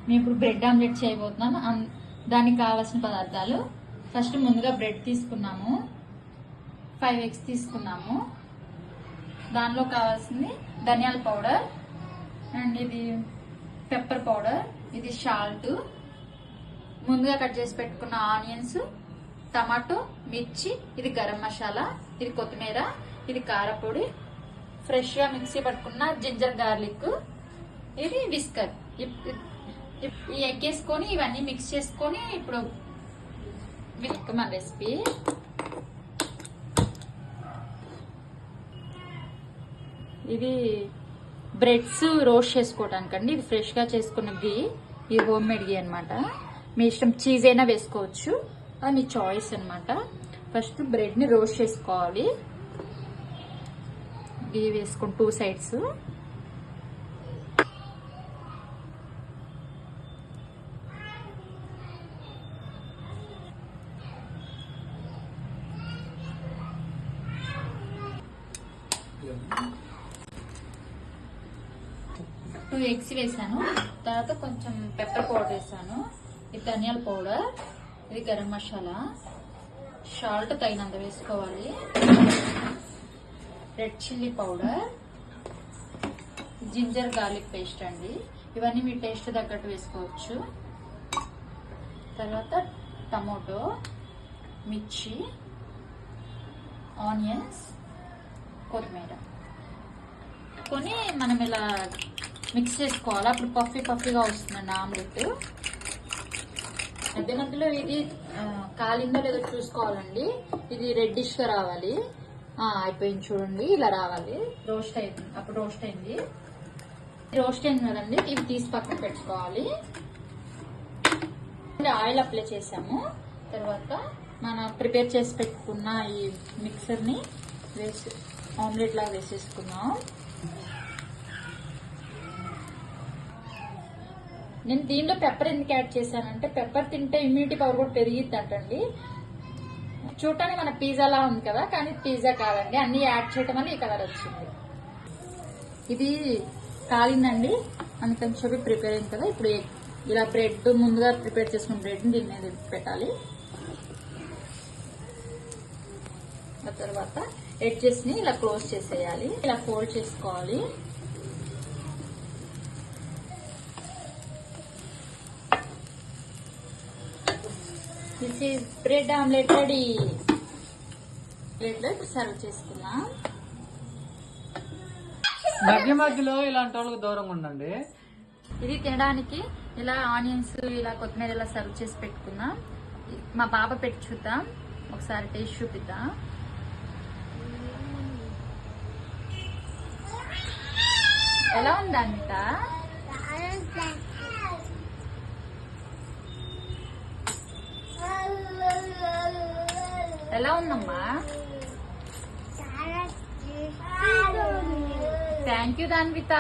మేము ఇప్పుడు bread omelette చేయబోతున్నాం. దానికి కావాల్సిన పదార్థాలు ఫస్ట్ ముందుగా బ్రెడ్ తీసుకున్నాము, 5 eggs తీసుకున్నాము. దానిలో కావాల్సింది ధనియాల పౌడర్ అండ్ ఇది పెప్పర్ పౌడర్, ఇది సాల్ట్, ముందుగా కట్ చేసి పెట్టుకున్న ఆనియన్స్, టమాటో, మిర్చి, ఇది గరం మసాలా, ఇది కొత్తిమీర, ఇది కారపొడి, ఫ్రెష్ గా మిక్సీ పట్టుకున్న జింజర్ గార్లిక్, ఇది విస్కర్. ఈ ఎగ్ వేసుకొని ఇవన్నీ మిక్స్ చేసుకొని ఇప్పుడు మన రెసిపీ. ఇది బ్రెడ్స్ రోస్ట్ చేసుకోవటానికండి. ఇది ఫ్రెష్ గా చేసుకున్న గీ, ఇది హోమ్ మేడ్ గీ అనమాట. మీ ఇష్టం చీజ్ అయినా వేసుకోవచ్చు, అది మీ చాయిస్ అనమాట. ఫస్ట్ బ్రెడ్ ని రోస్ట్ చేసుకోవాలి. గీ వేసుకొని 2 sides. టూ ఎగ్స్ వేసాను. తర్వాత కొంచెం పెప్పర్ పౌడర్ వేసాను, ఇది ధనియాల పౌడర్, ఇది గరం మసాలా, సాల్ట్ తగినంత వేసుకోవాలి, red chilli powder, ginger garlic paste అండి. ఇవన్నీ మీ టేస్ట్ తగ్గట్టు వేసుకోవచ్చు. తర్వాత టమాటో, మిర్చి, ఆనియన్స్, కొత్తిమీర కొని మనం ఇలా మిక్స్ చేసుకోవాలి. అప్పుడు పఫీగా వస్తుందండి ఆమ్లెట్. మధ్య మధ్యలో ఇది కాలిందో లేదో చూసుకోవాలండి. ఇది రెడ్డిష్ గా రావాలి. అయిపోయింది చూడండి, ఇలా రావాలి. రోస్ట్ అయింది, అప్పుడు రోస్ట్ అయింది. రోస్ట్ అయింది కదండి, ఇవి తీసి పక్కన పెట్టుకోవాలి. ఆయిల్ అప్లై చేసాము. తర్వాత మనం ప్రిపేర్ చేసి పెట్టుకున్న ఈ మిక్సర్ ని వేసి ఆమ్లెట్ లాగా వేసేసుకున్నాం. నేను దీనిలో పెప్పర్ ఎందుకు యాడ్ చేశానంటే, పెప్పర్ తింటే ఇమ్యూనిటీ పవర్ కూడా పెరిగిద్ది అంటండి. చూడటానికి మన పిజ్జాలా ఉంది కదా, కానీ పిజ్జా కాదండి. అన్ని యాడ్ చేయటం వల్ల ఈ కలర్ వచ్చింది. ఇది కాలిందండి, అందుకని చెప్పి ప్రిపేర్ అయింది కదా. ఇప్పుడు ఇలా బ్రెడ్ ముందుగా ప్రిపేర్ చేసుకున్న బ్రెడ్ దీని మీద పెట్టాలి. ఆ తర్వాత ఎడ్జెస్ ని ఇలా క్లోజ్ చేసేయాలి. ఇలా ఫోల్డ్ చేసుకోవాలి. This is bread omelette ready. ప్లేట్లో ఇప్పుడు సర్వ్ చేసుకుందాం. మధ్యలో ఇలాంటి వాళ్ళకి దూరంగా ఉండండి. ఇది తినడానికి ఇలా ఆనియన్స్, ఇలా కొత్తిమీర ఇలా సర్వ్ చేసి పెట్టుకుందాం. మా పాప పెట్టి చూద్దాం, ఒకసారి టేస్ట్ చూపిద్దాం. ఎలా ఉందా అనిత? ఎలా ఉందమ్మా? Thank you Danvitha.